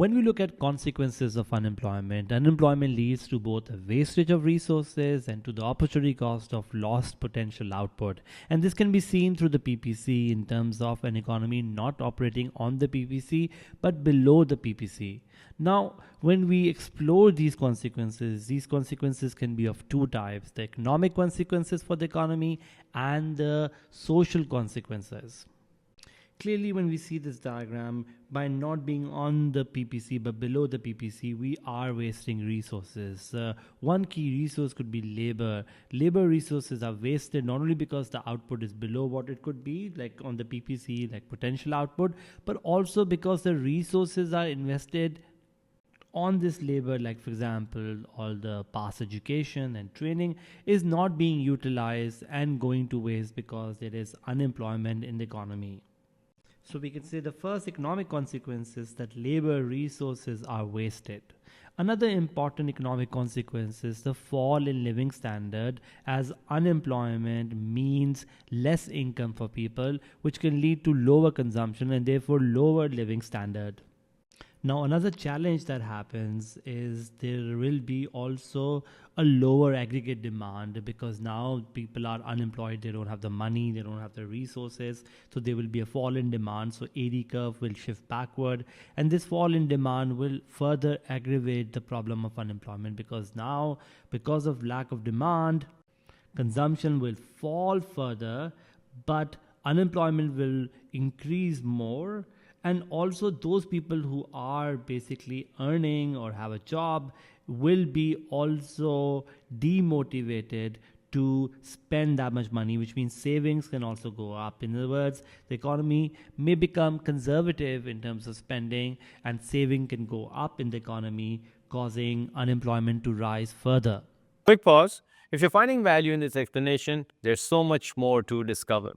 When we look at consequences of unemployment, unemployment leads to both a wastage of resources and to the opportunity cost of lost potential output. And this can be seen through the PPC in terms of an economy not operating on the PPC but below the PPC. Now, when we explore these consequences can be of two types: the economic consequences for the economy and the social consequences. Clearly, when we see this diagram, by not being on the PPC but below the PPC, we are wasting resources. One key resource could be labor. Labor resources are wasted not only because the output is below what it could be, like on the PPC, like potential output, but also because the resources are invested on this labor, like for example all the past education and training is not being utilized and going to waste because there is unemployment in the economy. So we can say the first economic consequence is that labor resources are wasted. Another important economic consequence is the fall in living standard, as unemployment means less income for people, which can lead to lower consumption and therefore lower living standard. Now, another challenge that happens is there will be also a lower aggregate demand, because now people are unemployed, they don't have the money, they don't have the resources, so there will be a fall in demand. So, AD curve will shift backward, and this fall in demand will further aggravate the problem of unemployment, because now, because of lack of demand, consumption will fall further, but unemployment will increase more. And also those people who are basically earning or have a job will be also demotivated to spend that much money, which means savings can also go up. In other words, the economy may become conservative in terms of spending, and saving can go up in the economy, causing unemployment to rise further. Quick pause. If you're finding value in this explanation, there's so much more to discover.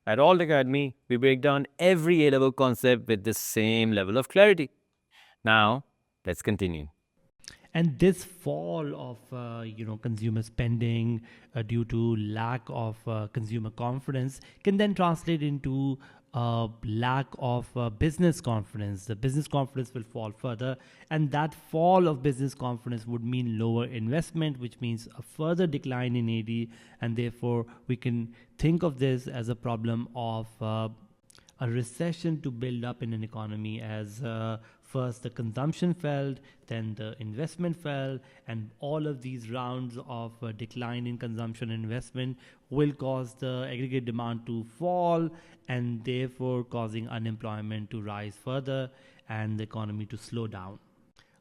At Alt Academy, we break down every A-level concept with the same level of clarity. Now, let's continue. And this fall of consumer spending due to lack of consumer confidence can then translate into lack of business confidence. The business confidence will fall further, and that fall of business confidence would mean lower investment, which means a further decline in AD, and therefore we can think of this as a problem of a recession to build up in an economy, as first the consumption fell, then the investment fell, and all of these rounds of decline in consumption and investment will cause the aggregate demand to fall, and therefore causing unemployment to rise further and the economy to slow down.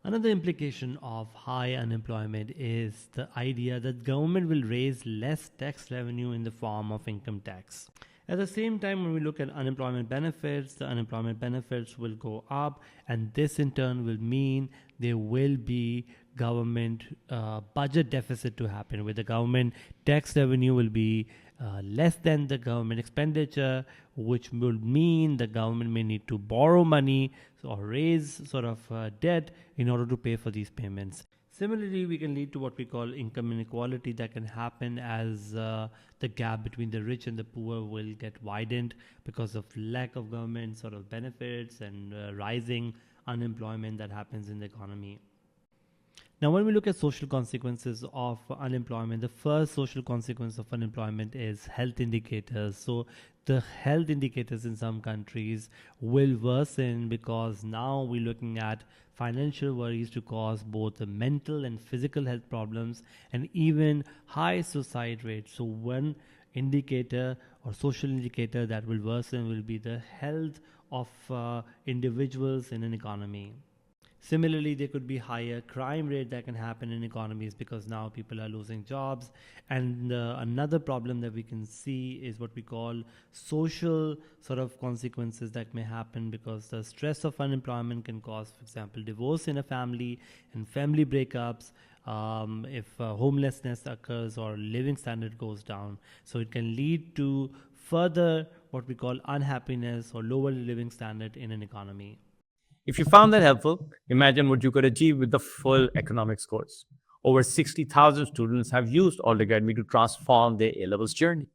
Another implication of high unemployment is the idea that government will raise less tax revenue in the form of income tax. At the same time, when we look at unemployment benefits, the unemployment benefits will go up, and this in turn will mean there will be government budget deficit to happen, where the government tax revenue will be less than the government expenditure, which will mean the government may need to borrow money or raise sort of debt in order to pay for these payments. Similarly, we can lead to what we call income inequality that can happen as the gap between the rich and the poor will get widened because of lack of government sort of benefits and rising unemployment that happens in the economy. Now, when we look at social consequences of unemployment, the first social consequence of unemployment is health indicators. So, the health indicators in some countries will worsen because now we're looking at financial worries to cause both the mental and physical health problems and even high suicide rates. So, one indicator or social indicator that will worsen will be the health of individuals in an economy. Similarly, there could be higher crime rate that can happen in economies because now people are losing jobs. And another problem that we can see is what we call social sort of consequences that may happen because the stress of unemployment can cause, for example, divorce in a family and family breakups. If homelessness occurs or living standard goes down, so it can lead to further what we call unhappiness or lower living standard in an economy. If you found that helpful, imagine what you could achieve with the full economics course. Over 60,000 students have used Alt Academy to transform their A-levels journey.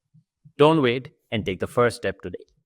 Don't wait and take the first step today.